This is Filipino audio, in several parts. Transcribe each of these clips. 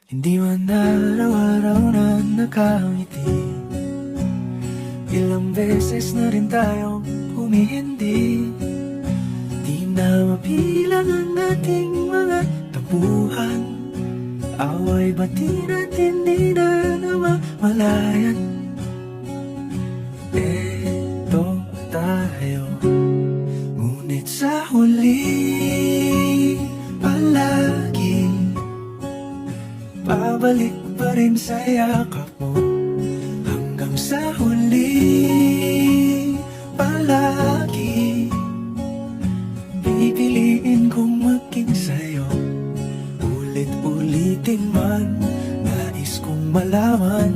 Hindi man araw-araw na nakangiti. Ilang beses na rin tayong humihindi. Di na mabilang ang ating mga tampuhan. Away bati natin di na namamalayan. Eto tayo, ngunit sa huli palagi pabalik pa rin sa yakap mo. Hanggang sa huli palagi pipiliin kong maging sa'yo. Ulit-ulitin man, nais kong malaman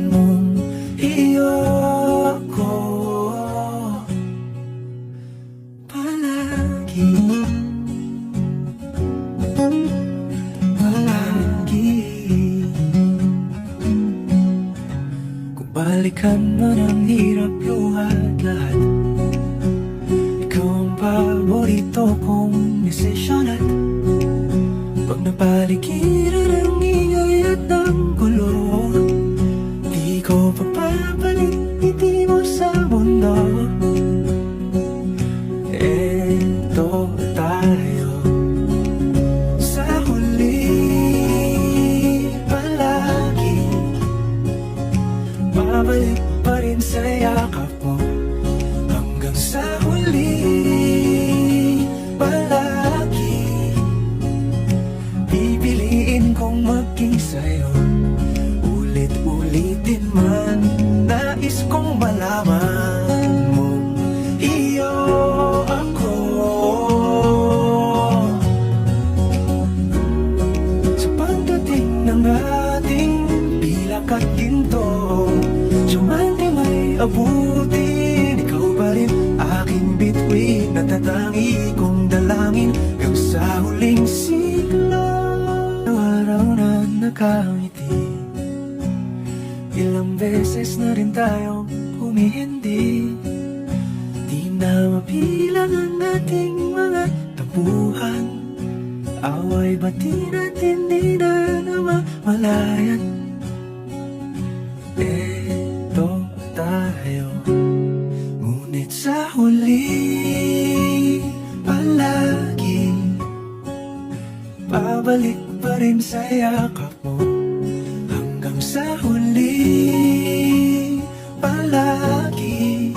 mong iyo ako palagi. Kung balikan man ang hirap luhat lahat, ikaw ang paborito kong desisyon. At pag napaligiran ang ingay at ang gulo, di ko papapalit ngiti mo sa mundo. Eto tayo, sa huli palagi babalik pa rin sa yakap mo. Hanggang sa huli palagi pipiliin kong maging sa'yo. Ulit-ulitin man, nais kong malaman mong iyo ako. Sa pagdating ng ating pilak at ginto, sumante may abutin, ikaw pa rin aking bituin. Natatangi kong dalangin hanggang sa huling siglo. Araw na nakangiti, ilang beses na rin tayong humihindi. Di na mabilang ang ating mga tampuhan. Away bati natin di na namamalayan. Eto tayo, ngunit sa huli palagi pabalik pa rin sa yakap mo. Hanggang sa huli palagi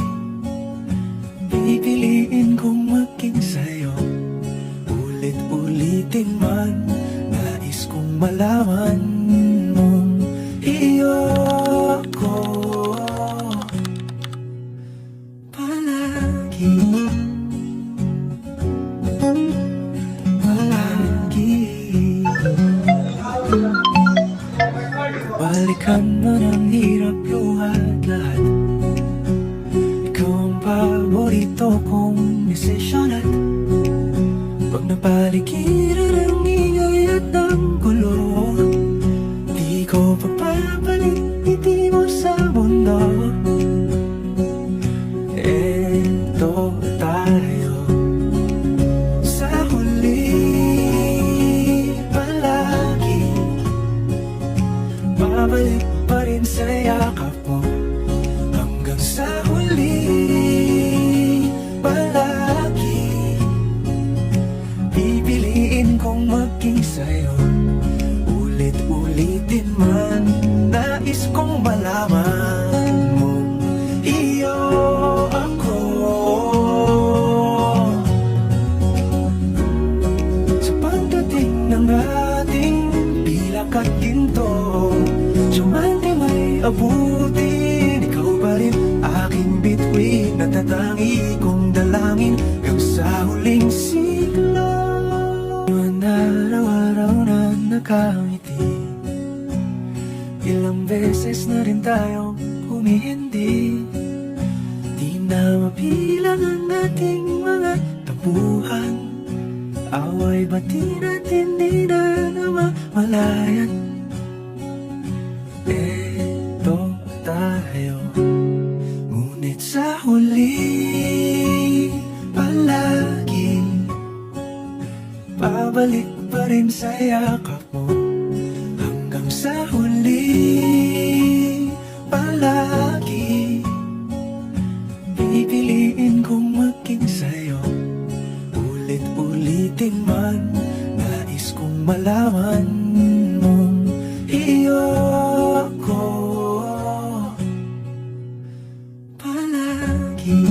pipiliin kong maging sa'yo. Ulit-ulitin man, nais kong malaman mong iyo ako palagi. Balikan man ang hirap luhat lahat, ikaw ang paborito kong desisyon. At pag napaligiran ang ingay at ang gulo, di ko papapalit ngiti mo sa mundo. Eto tayo, sa huli palagi babalik pa rin sa yakap mo. Hanggang sa huli palagi pipiliin kong maging sa'yo. Ulit-ulitin man, nais kong malaman mong iyo ako. Sa pagdating ng ating pilak at ginto, sumante may abutin, ikaw pa rin aking bituin. Natatangi kong dalangin hanggang sa huling siglo. Iwan araw-araw na nakangiti, ilang beses na rin tayong humihindi. Di na mabilang ang ating mga tampuhan. Away bati natin di na namamalayan. Eto tayo, ngunit sa huli palagi pabalik pa rin sa yakap mo. Sa huli, palagi pipiliin kong maging sa'yo. Ulit-ulitin man, nais kong malaman mong iyo ako palagi.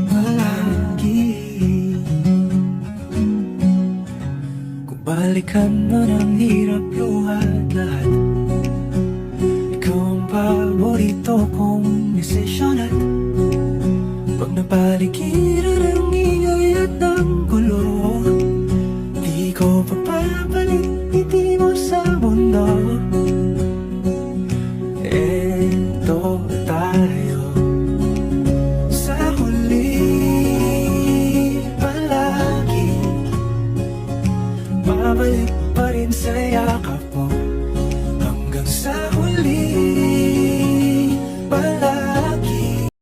Palagi. Kung balikan mo ng hirap luhat lahat, ikaw ang paborito kong desisyon. At pag napaligiran ng ingay at ng gulo, di ko papapalit ngiti mo sa mundo. Eto tayo. Sa huli, palagi babalik pa rin sa yakap mo.